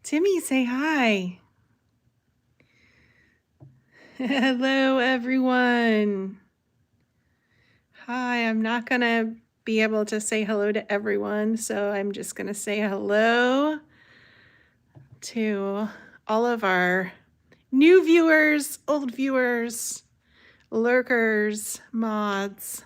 Timmy, say hi. Hello, everyone. Hi, I'm not going to be able to say hello to everyone, so I'm just going to say hello to all of our new viewers, old viewers, lurkers, mods.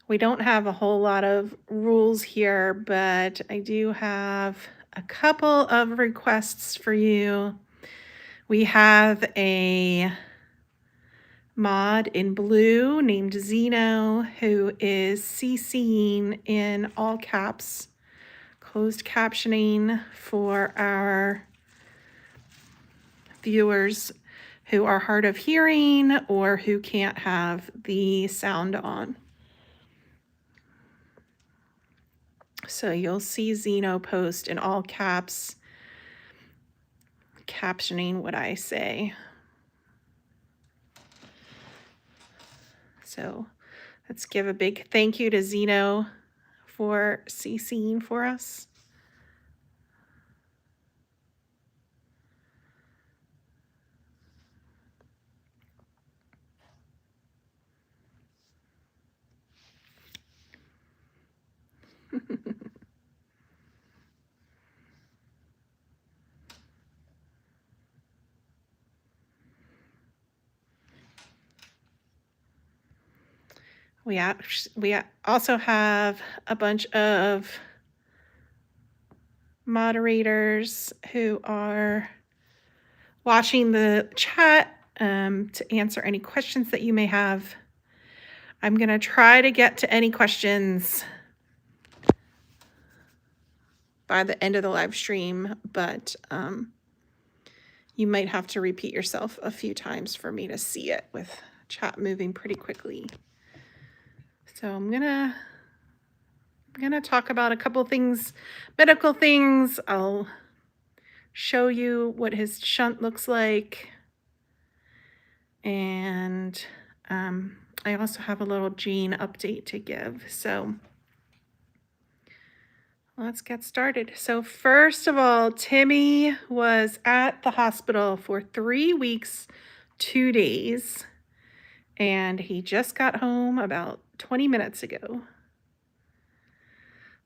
We don't have a whole lot of rules here, but I do have a couple of requests for you. We have a mod in blue named Zeno who is CCing in all caps, closed captioning for our viewers who are hard of hearing or who can't have the sound on. So you'll see Zeno post in all caps, captioning what I say. So let's give a big thank you to Zeno for CCing for us. We also have a bunch of moderators who are watching the chat to answer any questions that you may have. I'm going to try to get to any questions by the end of the live stream, but you might have to repeat yourself a few times for me to see it with chat moving pretty quickly. So I'm gonna talk about a couple things, medical things. I'll show you what his shunt looks like. And I also have a little gene update to give. So let's get started. So first of all, Timmy was at the hospital for 3 weeks, 2 days, and he just got home about 20 minutes ago.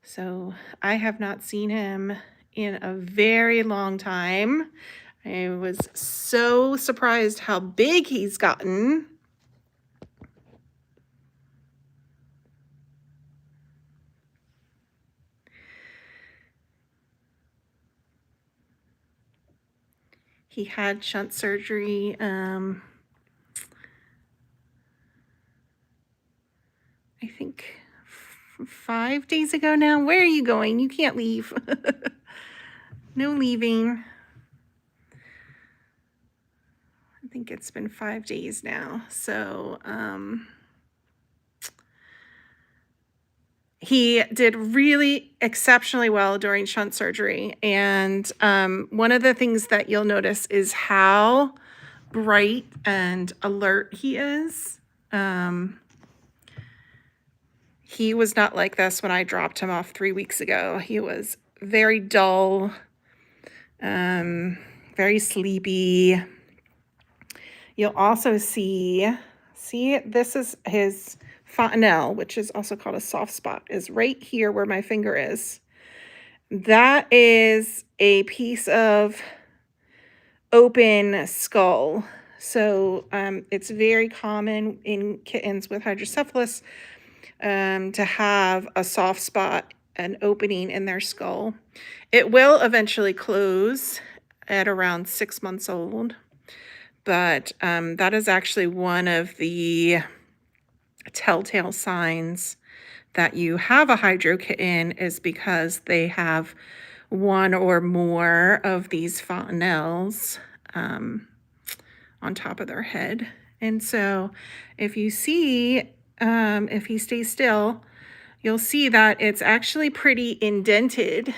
So I have not seen him in a very long time. I was so surprised how big he's gotten. He had shunt surgery I think 5 days ago now. Where are you going? You can't leave. No leaving. I think it's been 5 days now. So he did really exceptionally well during shunt surgery. And one of the things that you'll notice is how bright and alert he is. He was not like this when I dropped him off 3 weeks ago. He was very dull, very sleepy. You'll also see this is his fontanelle, which is also called a soft spot, is right here where my finger is. That is a piece of open skull. So it's very common in kittens with hydrocephalus to have a soft spot, an opening in their skull. It will eventually close at around 6 months old, but that is actually one of the telltale signs that you have a hydro kitten, is because they have one or more of these fontanelles on top of their head. And so if you see, if he stays still, you'll see that it's actually pretty indented,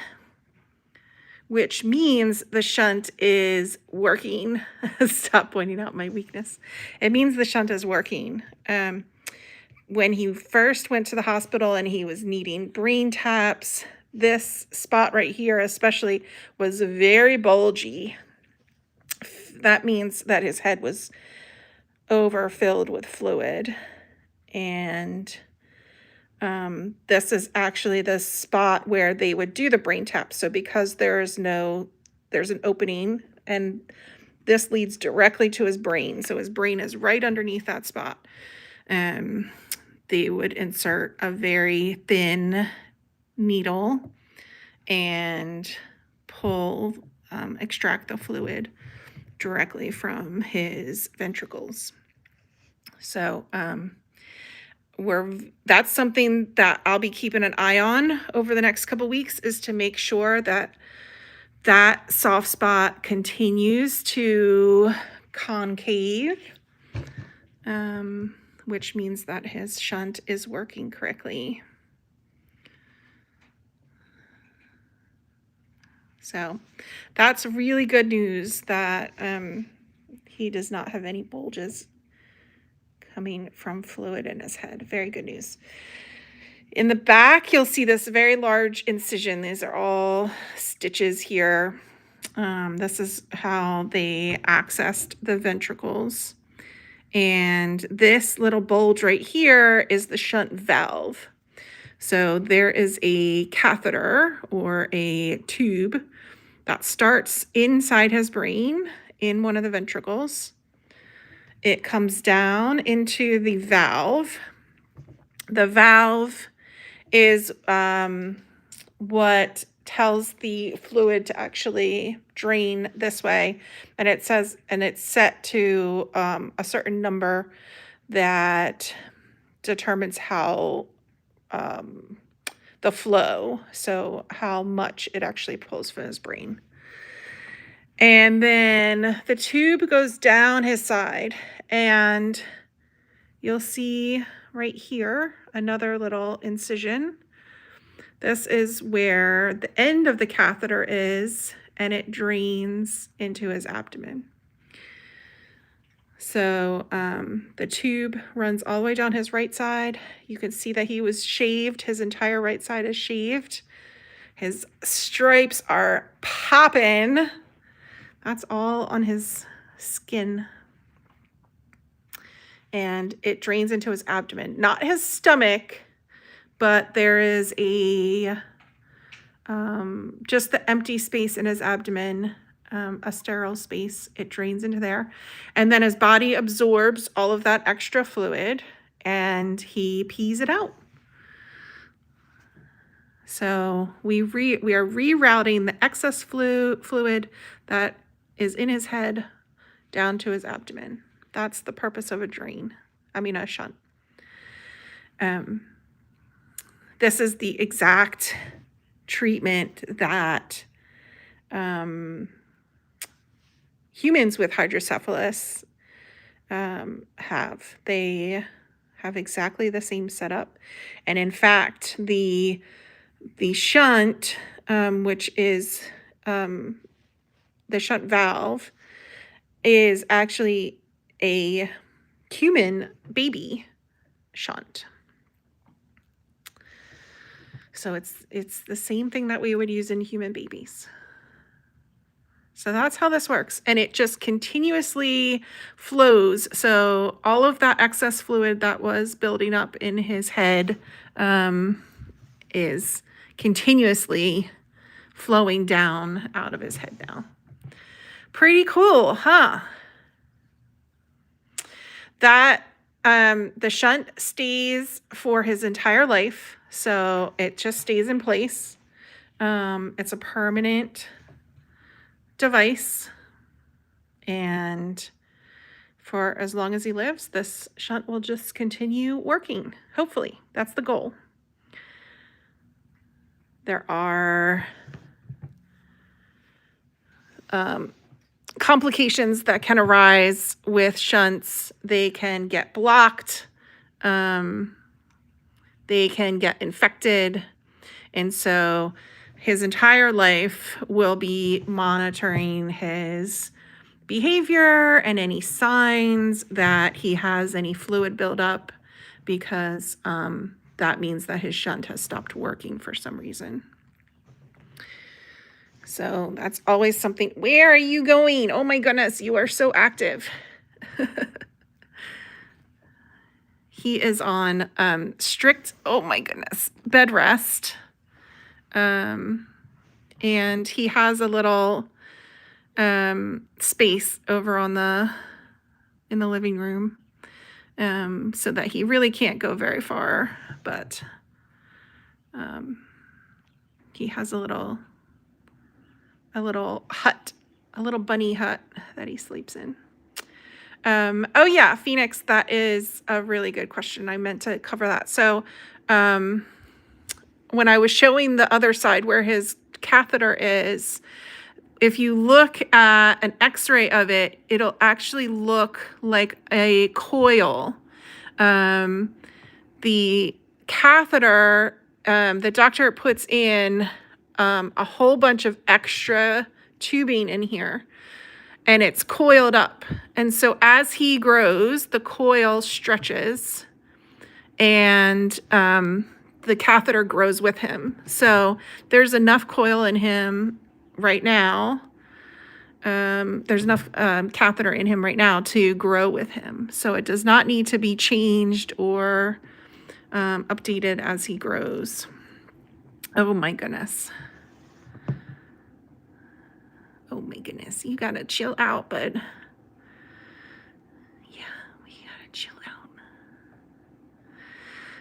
which means the shunt is working. Stop pointing out my weakness. It means the shunt is working. When he first went to the hospital and he was needing brain taps, this spot right here especially was very bulgy. That means that his head was overfilled with fluid. And this is actually the spot where they would do the brain tap. So because there's an opening, and this leads directly to his brain. So his brain is right underneath that spot. They would insert a very thin needle and extract the fluid directly from his ventricles. So that's something that I'll be keeping an eye on over the next couple weeks, is to make sure that that soft spot continues to concave, which means that his shunt is working correctly. So that's really good news that he does not have any bulges coming from fluid in his head. Very good news. In the back, you'll see this very large incision. These are all stitches here. This is how they accessed the ventricles. And this little bulge right here is the shunt valve. So there is a catheter or a tube that starts inside his brain in one of the ventricles. It comes down into the valve. The valve is what tells the fluid to actually drain this way. And it's set to a certain number that determines how the flow, so how much it actually pulls from his brain. And then the tube goes down his side, and you'll see right here another little incision. This is where the end of the catheter is, and it drains into his abdomen. So the tube runs all the way down his right side. You can see that he was shaved. His entire right side is shaved. His stripes are popping. That's all on his skin. And it drains into his abdomen, not his stomach, but there is just the empty space in his abdomen, a sterile space. It drains into there. And then his body absorbs all of that extra fluid and he pees it out. So we are rerouting the excess fluid that is in his head down to his abdomen. That's the purpose of a shunt. This is the exact treatment that humans with hydrocephalus have. They have exactly the same setup. And in fact, the shunt, which is the shunt valve, is actually a human baby shunt. So it's the same thing that we would use in human babies. So that's how this works. And it just continuously flows. So all of that excess fluid that was building up in his head is continuously flowing down out of his head now. Pretty cool, huh? That the shunt stays for his entire life. So it just stays in place. It's a permanent device, and for as long as he lives, this shunt will just continue working. Hopefully, that's the goal. There are complications that can arise with shunts. They can get blocked. they can get infected. And so his entire life will be monitoring his behavior and any signs that he has any fluid buildup, because that means that his shunt has stopped working for some reason. So that's always something. Where are you going? Oh my goodness, you are so active. He is on strict, oh my goodness, bed rest. And he has a little space over in the living room, so that he really can't go very far, but he has a little hut, a little bunny hut that he sleeps in. Oh yeah, Phoenix, that is a really good question. I meant to cover that. So when I was showing the other side where his catheter is, if you look at an x-ray of it, it'll actually look like a coil. The catheter, the doctor puts in a whole bunch of extra tubing in here, and it's coiled up. And so as he grows, the coil stretches, and the catheter grows with him. So there's enough coil in him right now. There's enough catheter in him right now to grow with him. So it does not need to be changed or updated as he grows. Oh my goodness. Oh my goodness. You gotta chill out, bud. Yeah, we gotta chill out.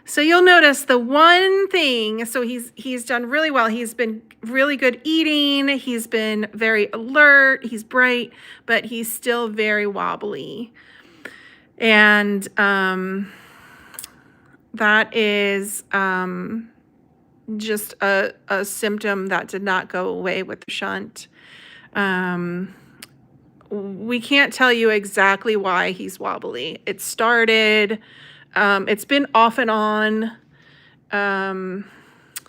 So you'll notice the one thing, so he's done really well. He's been really good eating. He's been very alert. He's bright, but he's still very wobbly. And that is just a symptom that did not go away with the shunt. We can't tell you exactly why he's wobbly. It started, it's been off and on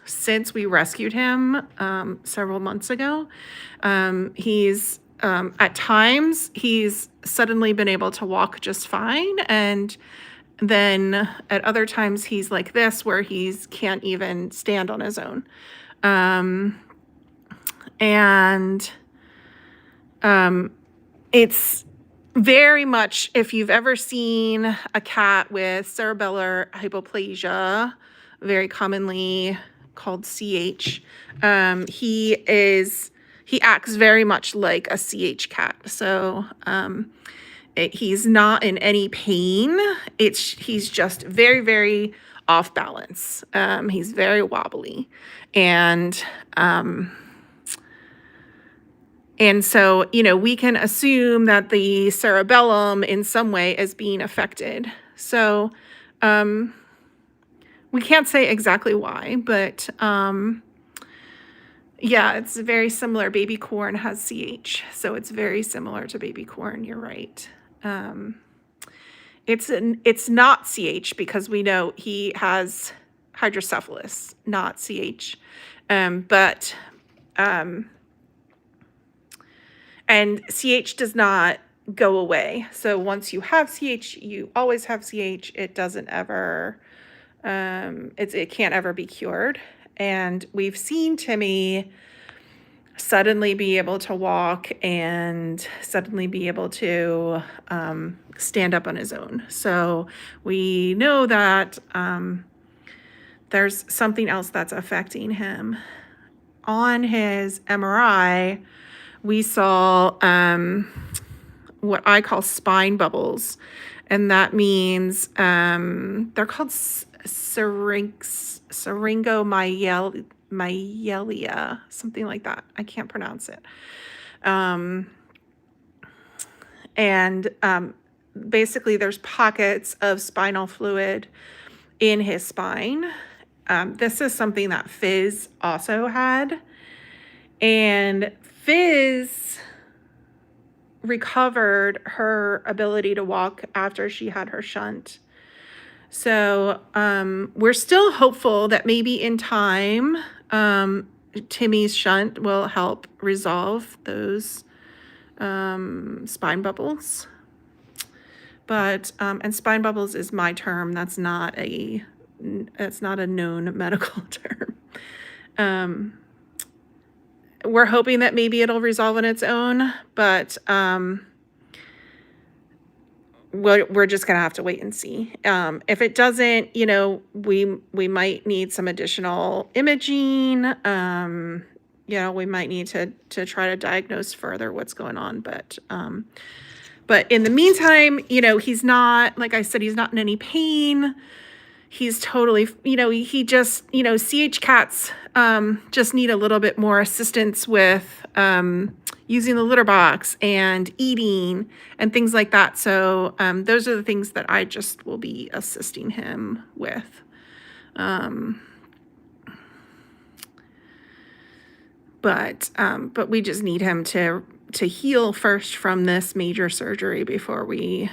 since we rescued him several months ago. He's at times he's suddenly been able to walk just fine, and then at other times he's like this, where he's can't even stand on his own. It's very much, if you've ever seen a cat with cerebellar hypoplasia, very commonly called CH, he acts very much like a CH cat. So he's not in any pain. He's just very, very off balance. He's very wobbly. And so, we can assume that the cerebellum in some way is being affected. So we can't say exactly why, but yeah, it's very similar. Baby corn has CH, so it's very similar to baby corn. You're right. It's not CH, because we know he has hydrocephalus, not CH. And CH does not go away. So once you have CH, you always have CH. It doesn't ever, it can't ever be cured. And we've seen Timmy suddenly be able to walk and suddenly be able to stand up on his own. So we know that there's something else that's affecting him. On his MRI, we saw what I call spine bubbles, and that means they're called syringomyelia, something like that. I can't pronounce it. Basically, there's pockets of spinal fluid in his spine. This is something that Fizz also had, and Fizz recovered her ability to walk after she had her shunt. So we're still hopeful that maybe in time, Timmy's shunt will help resolve those spine bubbles. But and spine bubbles is my term. That's not a known medical term. We're hoping that maybe it'll resolve on its own, but we're just gonna have to wait and see. If it doesn't, you know, we might need some additional imaging. You know, we might need to try to diagnose further what's going on, but in the meantime, you know, he's not, like I said, he's not in any pain. He's totally, you know, he just, you know, CH cats just need a little bit more assistance with using the litter box and eating and things like that. So those are the things that I just will be assisting him with. But we just need him to heal first from this major surgery before we,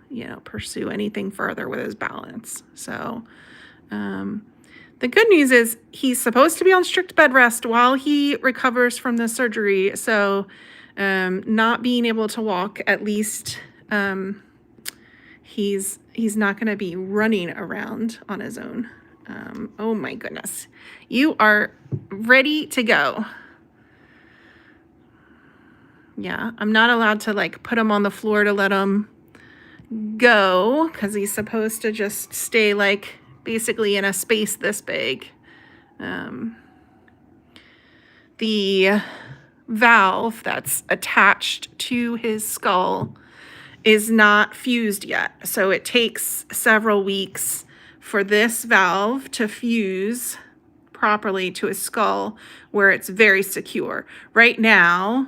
you know, pursue anything further with his balance. So the good news is he's supposed to be on strict bed rest while he recovers from the surgery. So not being able to walk, at least he's not going to be running around on his own. Oh my goodness. You are ready to go. Yeah, I'm not allowed to like put him on the floor to let him go because he's supposed to just stay like basically in a space this big. The valve that's attached to his skull is not fused yet. So it takes several weeks for this valve to fuse properly to his skull where it's very secure. Right now,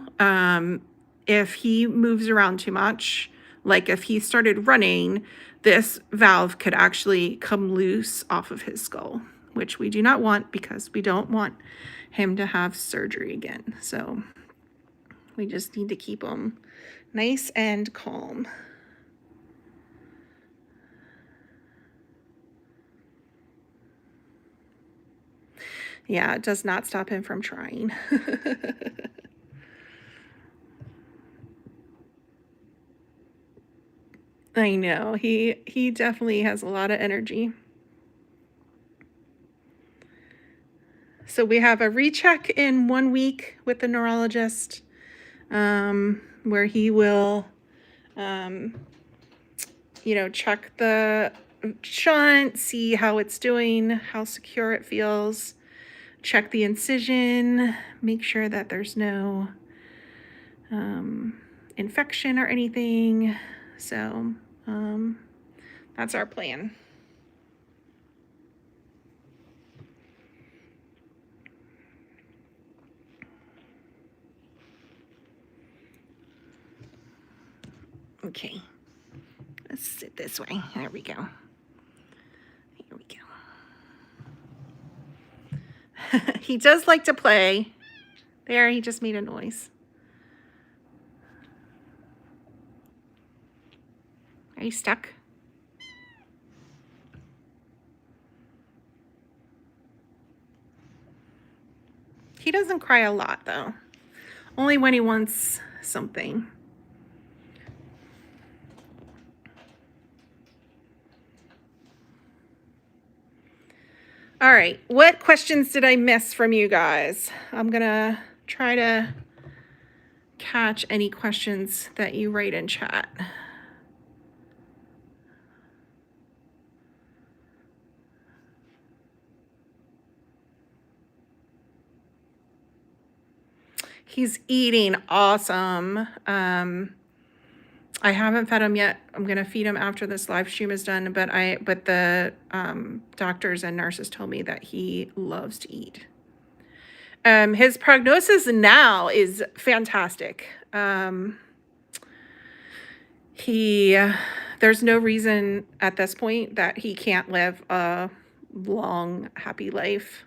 if he moves around too much, like if he started running, this valve could actually come loose off of his skull, which we do not want because we don't want him to have surgery again. So we just need to keep him nice and calm. Yeah, it does not stop him from trying. I know, he definitely has a lot of energy. So we have a recheck in 1 week with the neurologist, where he will, you know, check the shunt, see how it's doing, how secure it feels, check the incision, make sure that there's no infection or anything. So that's our plan. Okay, let's sit this way. There we go. Here we go. He does like to play. There, he just made a noise. Are you stuck? He doesn't cry a lot, though. Only when he wants something. All right, what questions did I miss from you guys? I'm gonna try to catch any questions that you write in chat. He's eating awesome. I haven't fed him yet. I'm gonna feed him after this live stream is done, but the doctors and nurses told me that he loves to eat. His prognosis now is fantastic. There's no reason at this point that he can't live a long, happy life.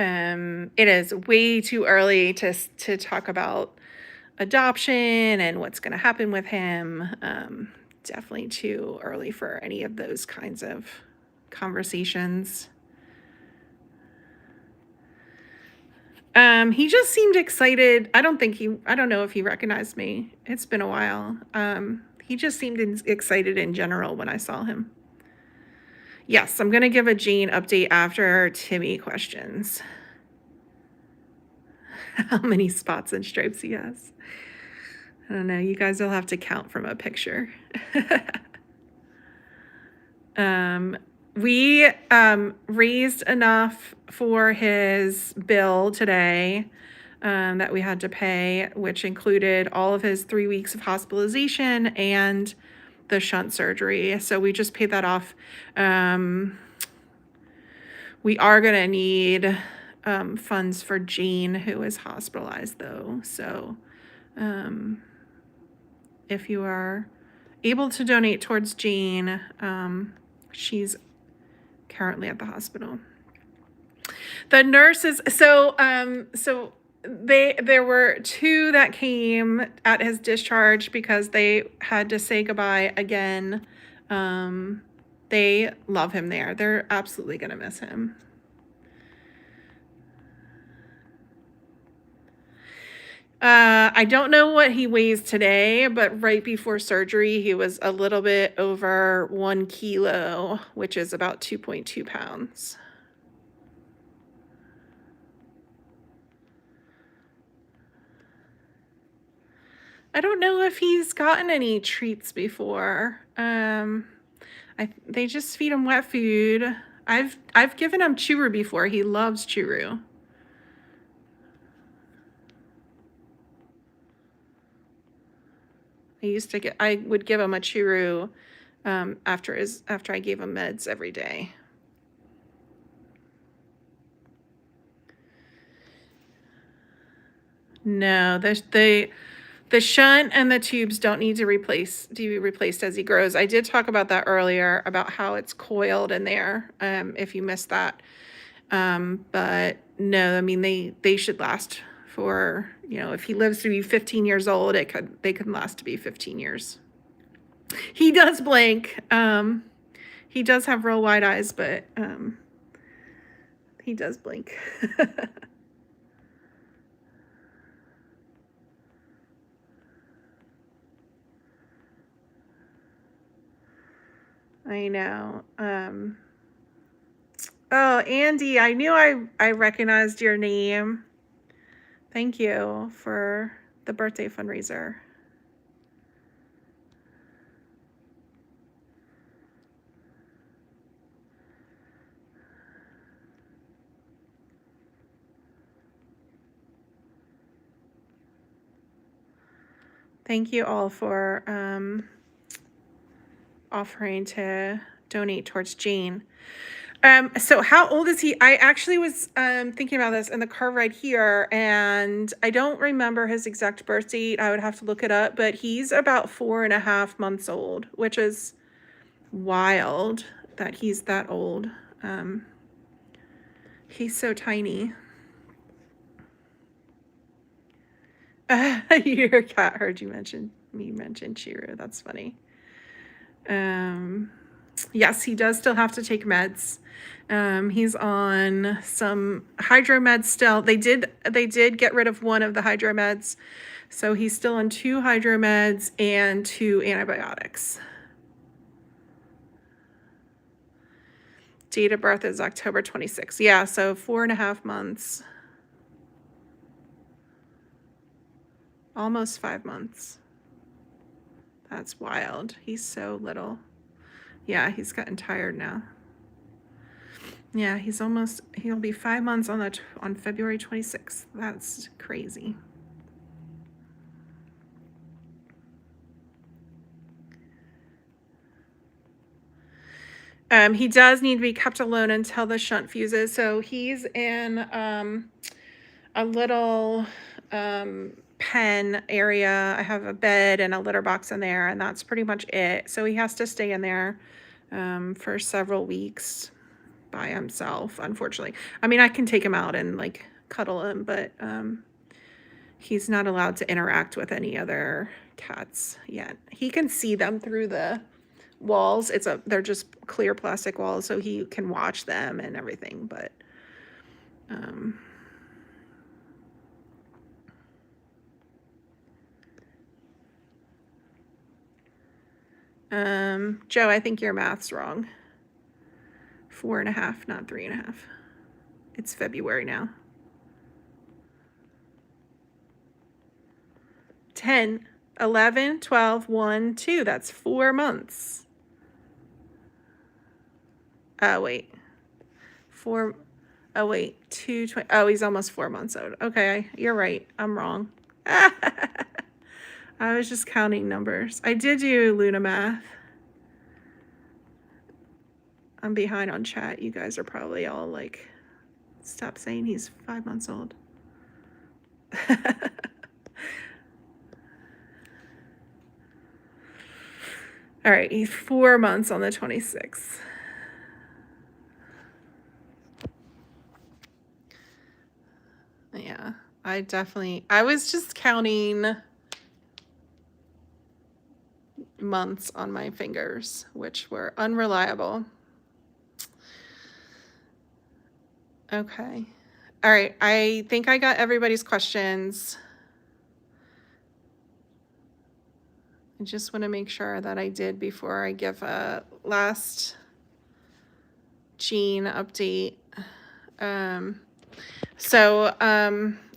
It is way too early to talk about adoption and what's going to happen with him. Definitely too early for any of those kinds of conversations. He just seemed excited. I don't know if he recognized me. It's been a while. He just seemed excited in general when I saw him. Yes, I'm going to give a Jean update after Timmy questions. How many spots and stripes he has. I don't know. You guys will have to count from a picture. We raised enough for his bill today that we had to pay, which included all of his 3 weeks of hospitalization and the shunt surgery. So we just paid that off. We are going to need funds for Jean, who is hospitalized, though. So if you are able to donate towards Jean, she's currently at the hospital. The nurses, there were 2 that came at his discharge because they had to say goodbye again. They love him there. They're absolutely going to miss him. I don't know what he weighs today, but right before surgery, he was a little bit over 1 kilo, which is about 2.2 pounds. I don't know if he's gotten any treats before. They just feed him wet food. I've given him churu before. He loves churu. I would give him a churu after I gave him meds every day. No, the shunt and the tubes don't need to be replaced as he grows. I did talk about that earlier, about how it's coiled in there, if you missed that. But no, I mean, they should last for, if he lives to be 15 years old, they could last to be 15 years. He does blink. He does have real wide eyes, but he does blink. I know. Oh, Andy, I knew I recognized your name. Thank you for the birthday fundraiser. Thank you all for offering to donate towards Jean. So how old is he? I actually was thinking about this in the car ride here, and I don't remember his exact birth date. I would have to look it up, but he's about 4.5 months old, which is wild that he's that old. He's so tiny. Your cat heard you mention Chiru. That's funny. Yes, he does still have to take meds. He's on some hydro meds still. They did get rid of one of the hydro meds, so he's still on 2 hydro meds and 2 antibiotics. Date of birth is October 26th. Yeah, so 4.5 months. Almost 5 months. That's wild. He's so little. Yeah, he's gotten tired now. Yeah, he'll be 5 months on February 26th. That's crazy. He does need to be kept alone until the shunt fuses. So he's in a little pen area. I have a bed and a litter box in there, and that's pretty much it. So he has to stay in there for several weeks by himself, unfortunately. I mean, I can take him out and like cuddle him, but He's not allowed to interact with any other cats yet. He can see them through the walls. They're just clear plastic walls, so he can watch them and everything, but Joe, I think your math's wrong. 4.5, not 3.5. It's February now. 10, 11, 12, 1, 2. That's 4 months. Wait. 4. Oh, wait. 220. Oh, he's almost 4 months old. Okay, you're right. I'm wrong. I was just counting numbers. I did do Luna math. I'm behind on chat. You guys are probably all like, stop saying he's 5 months old. All right, he's 4 months on the 26th. Yeah, I was just counting months on my fingers, which were unreliable. Okay. All right, I think I got everybody's questions. I just want to make sure that I did before I give a last gene update.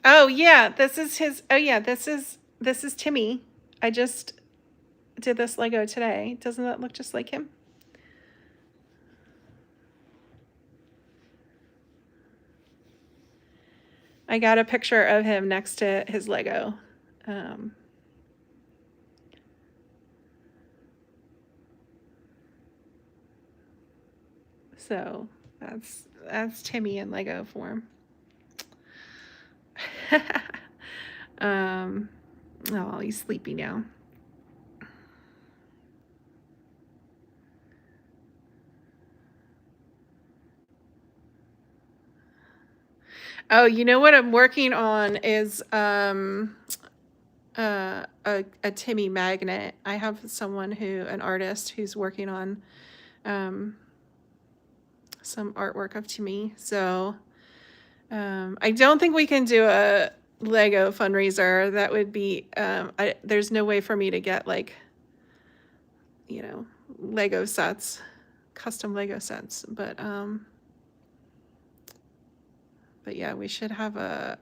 Oh yeah, this is Timmy. I just did this Lego today. Doesn't that look just like him? I got a picture of him next to his Lego. So that's Timmy in Lego form. Oh, he's sleepy now. Oh, you know what I'm working on is a Timmy magnet. I have an artist who's working on some artwork of Timmy. So I don't think we can do a Lego fundraiser. That would be there's no way for me to get like, you know, Lego sets, custom Lego sets, but yeah, we should have a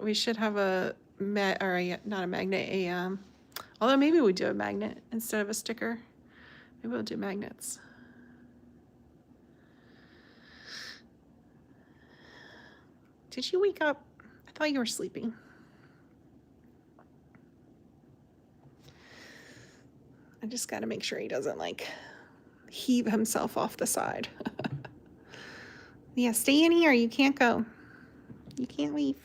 not a magnet, although maybe we do a magnet instead of a sticker. Maybe we'll do magnets. Did you wake up? I thought you were sleeping. I just got to make sure he doesn't like heave himself off the side. Yeah, stay in here. You can't go. You can't leave.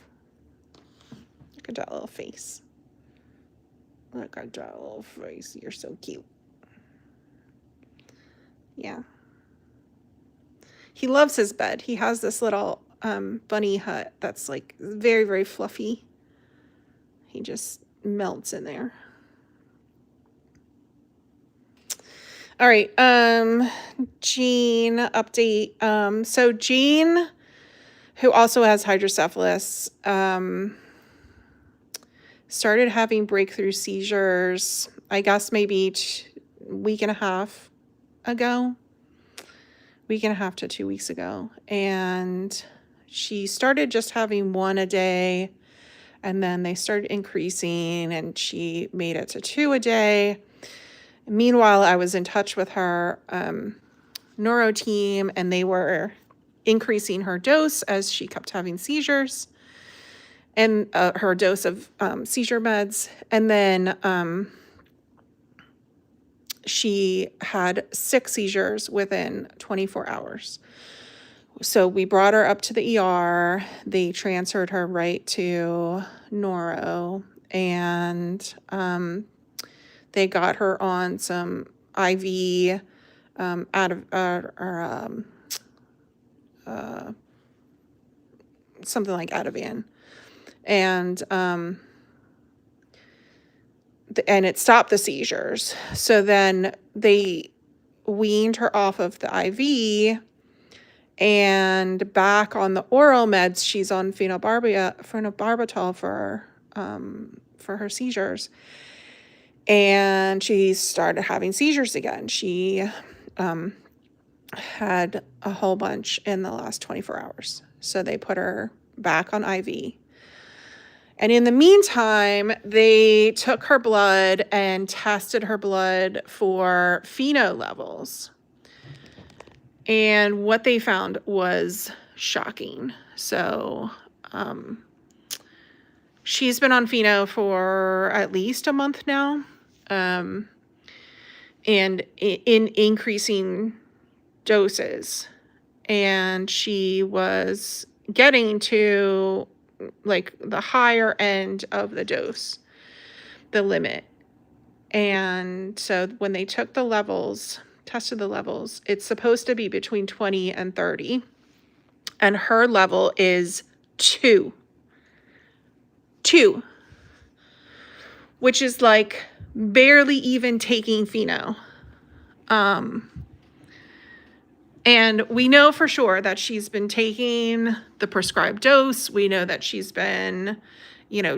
Look at that little face. Look at that little face. You're so cute. Yeah. He loves his bed. He has this little bunny hut that's like very, very fluffy. He just melts in there. All right, Jean update. So Jean, who also has hydrocephalus, started having breakthrough seizures, I guess maybe week and a half to 2 weeks ago. And she started just having one a day, and then they started increasing, and she made it to 2 a day. Meanwhile, I was in touch with her neuro team, and they were increasing her dose as she kept having seizures, and her dose of seizure meds. And then she had 6 seizures within 24 hours. So we brought her up to the ER. They transferred her right to neuro, and they got her on some IV something like Ativan. And and it stopped the seizures. So then they weaned her off of the IV and back on the oral meds. She's on phenobarbital for her seizures. And she started having seizures again. She had a whole bunch in the last 24 hours. So they put her back on IV. And in the meantime, they took her blood and tested her blood for pheno levels. And what they found was shocking. So she's been on pheno for at least a month now, and in increasing doses. And she was getting to like the higher end of the dose, the limit. And so when they took the levels, tested the levels, it's supposed to be between 20 and 30. And her level is 2, which is like barely even taking pheno. And we know for sure that she's been taking the prescribed dose. We know that she's been,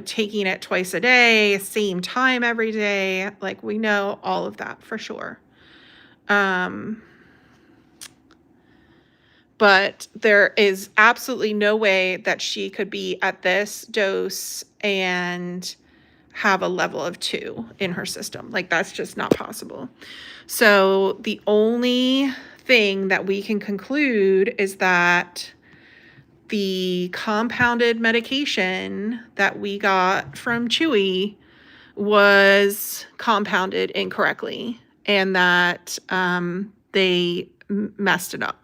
taking it twice a day, same time every day. Like, we know all of that for sure. But there is absolutely no way that she could be at this dose and have a level of 2 in her system. Like, that's just not possible. So the only thing that we can conclude is that the compounded medication that we got from Chewy was compounded incorrectly, and that they messed it up.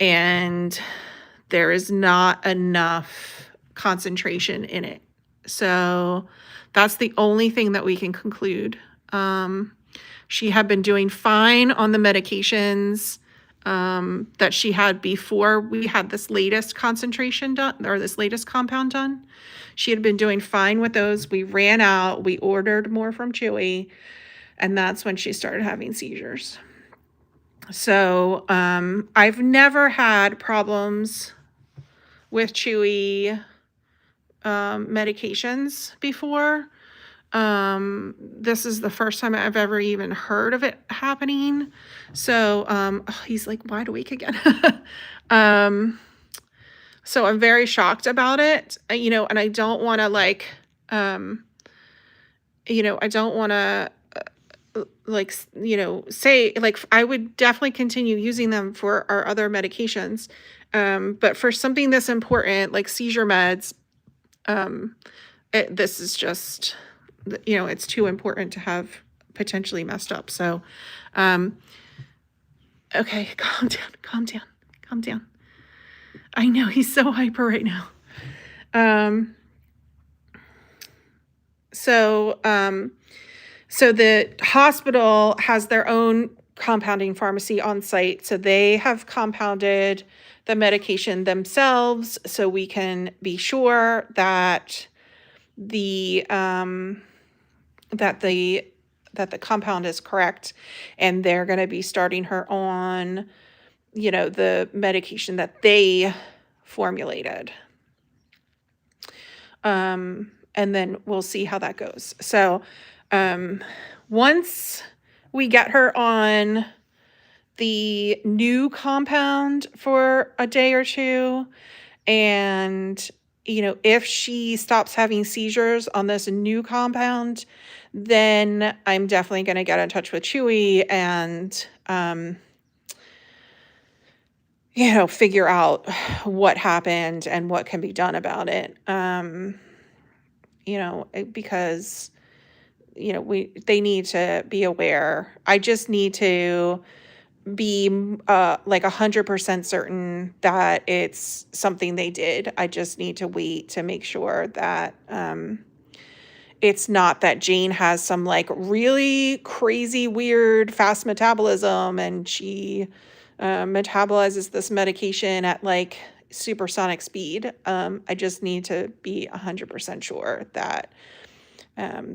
And there is not enough concentration in it. So that's the only thing that we can conclude. She had been doing fine on the medications that she had before we had this latest concentration done, or this latest compound done. She had been doing fine with those. We ran out. We ordered more from Chewy, and that's when she started having seizures. So I've never had problems with Chewy medications before. This is the first time I've ever even heard of it happening. So he's like wide awake again. So I'm very shocked about it, and I don't want to I don't want to say, like, I would definitely continue using them for our other medications. But for something this important, like seizure meds, this is just, it's too important to have potentially messed up. So, okay, calm down. I know he's so hyper right now. So the hospital has their own compounding pharmacy on site. So they have compounded the medication themselves, so we can be sure that the compound is correct, and they're going to be starting her on, the medication that they formulated. And then we'll see how that goes. So once we get her on the new compound for a day or two, and if she stops having seizures on this new compound, then I'm definitely going to get in touch with Chewy and figure out what happened and what can be done about it. Because they need to be aware. I just need to be 100% certain that it's something they did. I just need to wait to make sure that it's not that Jane has some really crazy, weird, fast metabolism, and she metabolizes this medication at supersonic speed. I just need to be 100% sure that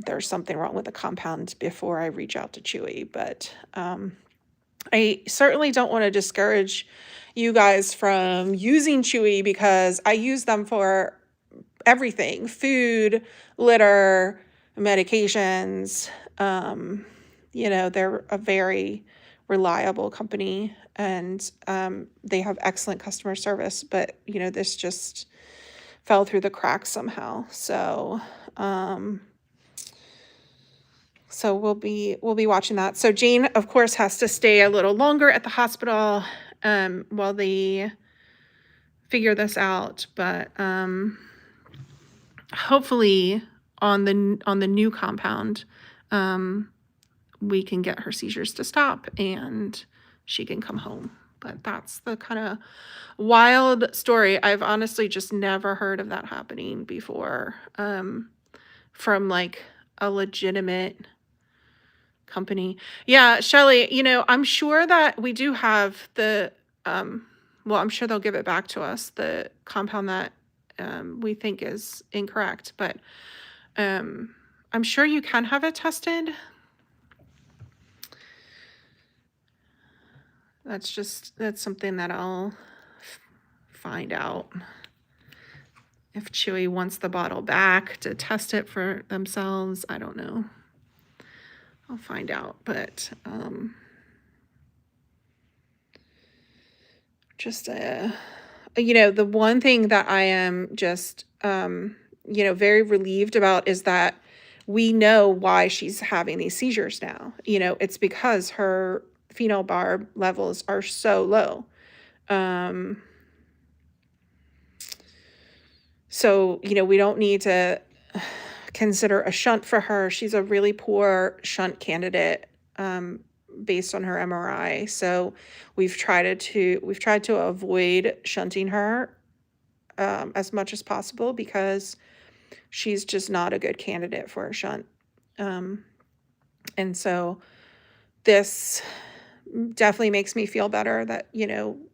there's something wrong with the compound before I reach out to Chewy. But I certainly don't want to discourage you guys from using Chewy, because I use them for everything: food, litter, medications. They're a very reliable company, and they have excellent customer service, but this just fell through the cracks somehow. So we'll be watching that. So Jane, of course, has to stay a little longer at the hospital while they figure this out, but hopefully on the new compound, we can get her seizures to stop and she can come home. But that's the kind of wild story. I've honestly just never heard of that happening before, from like a legitimate company. Yeah, Shelley, I'm sure that we do have the, well, I'm sure they'll give it back to us, the compound that we think is incorrect, but I'm sure you can have it tested. That's something that I'll find out. If Chewy wants the bottle back to test it for themselves, I don't know. I'll find out, but just the one thing that I am just very relieved about is that we know why she's having these seizures now. It's because her phenobarb levels are so low. So, we don't need to consider a shunt for her. She's a really poor shunt candidate based on her MRI. So we've tried to avoid shunting her as much as possible, because she's just not a good candidate for a shunt. And so this definitely makes me feel better that,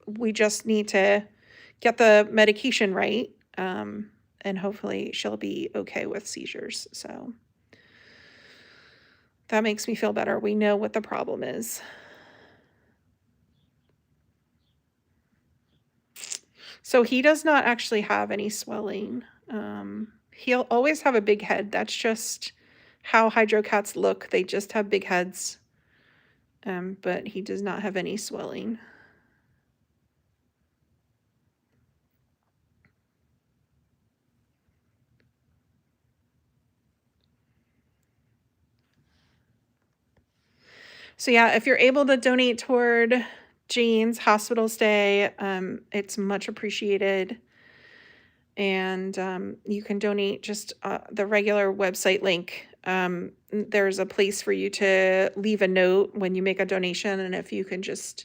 we just need to get the medication right. And hopefully she'll be okay with seizures. So that makes me feel better. We know what the problem is. So he does not actually have any swelling. He'll always have a big head. That's just how hydrocats look. They just have big heads. But he does not have any swelling. So yeah, if you're able to donate toward Jane's hospital stay, it's much appreciated. And you can donate just the regular website link. There's a place for you to leave a note when you make a donation, and if you can just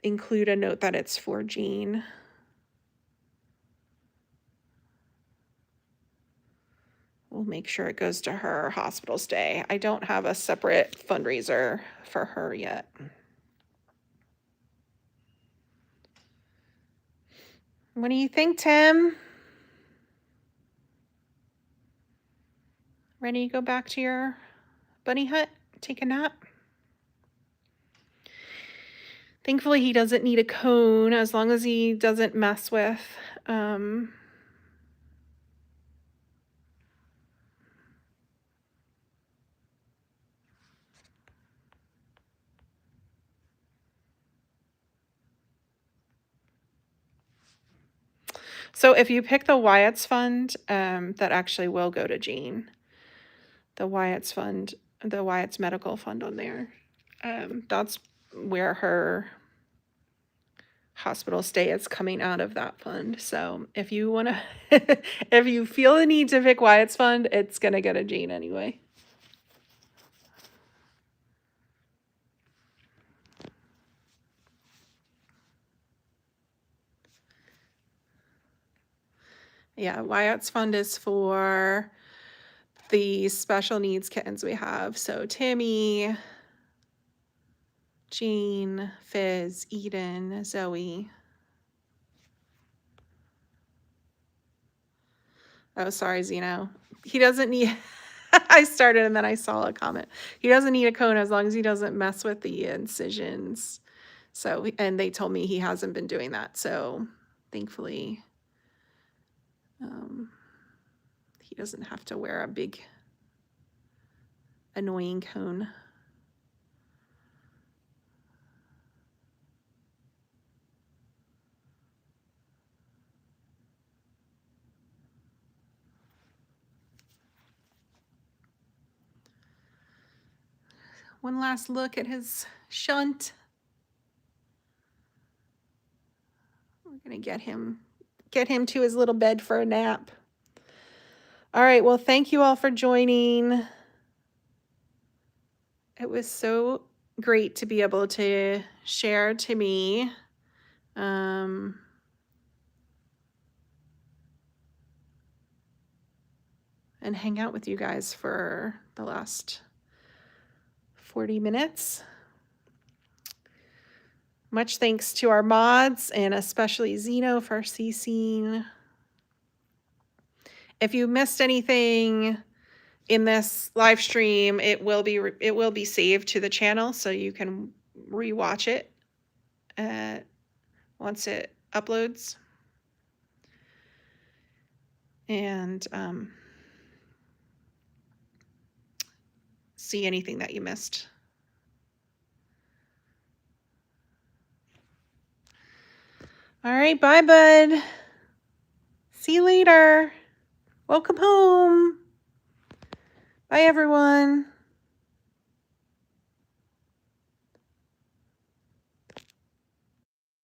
include a note that it's for Jane. We'll make sure it goes to her hospital stay. I don't have a separate fundraiser for her yet. What do you think, Tim? Ready to go back to your bunny hut, take a nap? Thankfully, he doesn't need a cone, as long as he doesn't mess with So if you pick the Wyatt's Fund, that actually will go to Jane. The Wyatt's Fund, the Wyatt's Medical Fund on there. That's where her hospital stay is coming out of, that fund. So if you want to, if you feel the need to pick Wyatt's Fund, it's going to go to Jane anyway. Yeah, Wyatt's Fund is for the special needs kittens we have. So Timmy, Jean, Fizz, Eden, Zoe. Oh, sorry, Zeno. He doesn't need, I started and then I saw a comment. He doesn't need a cone as long as he doesn't mess with the incisions. So, and they told me he hasn't been doing that. So thankfully, he doesn't have to wear a big annoying cone. One last look at his shunt. We're gonna get him to his little bed for a nap. All right, well, thank you all for joining. It was so great to be able to share Timmy. And hang out with you guys for the last 40 minutes. Much thanks to our mods and especially Zeno for CCing. If you missed anything in this live stream, it will be saved to the channel so you can rewatch it once it uploads. And see anything that you missed. All right, bye, bud. See you later. Welcome home. Bye, everyone.